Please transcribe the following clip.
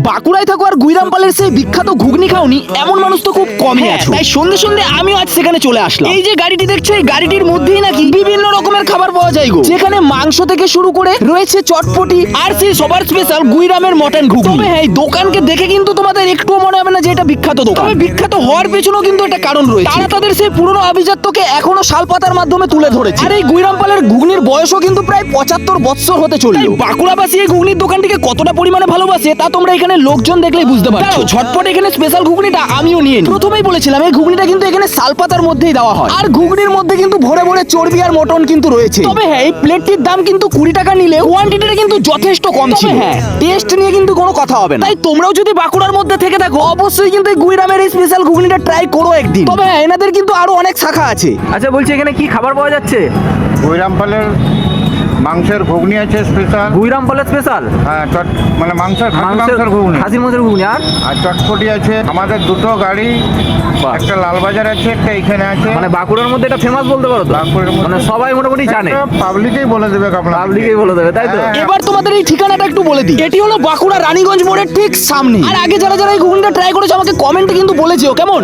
বাঁকুড়ায় থাকো আর গুইরামপালের সেই বিখ্যাত ঘুগনি খাওনি এমন মানুষ তো খুব কমই আছে। তাই সন্ধে সন্ধে আমিও আজ সেখানে চলে আসলাম। এই যে গাড়িটি দেখছো, এই গাড়িটির মধ্যেই নাকি বিভিন্ন রকমের খাবার পাওয়া যায় গো, যেখানে মাংস থেকে শুরু করে রয়েছে চটপটি আর সেই সবার স্পেশাল গুইরামের মটন ঘুগনি। তবে হ্যাঁ, এই দোকানকে দেখে কিন্তু তোমাদের একটুও মনে হবে না যে এটা বিখ্যাত দোকান। তবে বিখ্যাত হওয়ার পেছনেও কিন্তু একটা কারণ রয়েছে। তারা তাদের সেই পুরনো আভিজাত্যকে এখনো শালপাতার মাধ্যমে তুলে ধরেছে। আর এই গুইরামপালের ঘুগনির বয়সও কিন্তু প্রায় 75 বছর হতে চললো। বাঁকুড়াবাসী এই ঘুগনির দোকানটিকে কতটা পরিমাণে ভালোবাসে তা তোমরা এখানে লোকজন দেখলেই বুঝতে পারছো। ঝটপট এখানে স্পেশাল ঘুগনিটা আমিও নিয়ে নিই। প্রথমেই বলেছিলাম এই ঘুগনিটা কিন্তু এখানে শালপাতার মধ্যেই দেওয়া হয়, আর ঘুগনির মধ্যে কিন্তু ভরে ভরে চর্বি আর মটন কিন্তু রয়েছে। তবে হ্যাঁ, এই প্লেটটির দাম কিন্তু 20 টাকা নিলে কোয়ান্টিটিটা কিন্তু যথেষ্ট কম ছিল। হ্যাঁ, টেস্ট নিয়ে কিন্তু কোনো কথা হবে না। তাই তোমরাও যদি বাঁকুড়ার মধ্যে থেকে থাকো অবশ্যই কিন্তু এই গুইরামের এই স্পেশাল ঘুগনিটা ট্রাই করো একদিন। তবে হ্যাঁ, এনাদের কিন্তু আরো অনেক শাখা আছে। আচ্ছা, বলছি এখানে কি খাবার পাওয়া যাচ্ছে? গুইরামপালের মাংসের ঘুগনি আছে স্পেশাল। গুইরামপালের স্পেশাল? হ্যাঁ, মানে মাংসের ঘুগনি। খাসির মাংসের ঘুগনি। আর চটপটি আছে। আমাদের দুটো গাড়ি, একটা লালবাজার আছে, একটা এখানে আছে। মানে বাঁকুড়ার মধ্যে এটা ফেমাস বলতে পারো তো? বাঁকুড়ার মধ্যে মানে সবাই মোটামুটি জানে, পাবলিকেই বলে দেবে। পাবলিকই বলে দেবে, তাই তো? হ্যাঁ। এবার তোমাদের এই ঠিকানাটা একটু বলে দিই। এটি হলো বাঁকুড়া রানীগঞ্জ মোড়ের ঠিক সামনে। আর আগে যারা যারা এই ঘুগনিটা ট্রাই করেছে আমাকে কমেন্টে কিন্তু বলেছিও কেমন।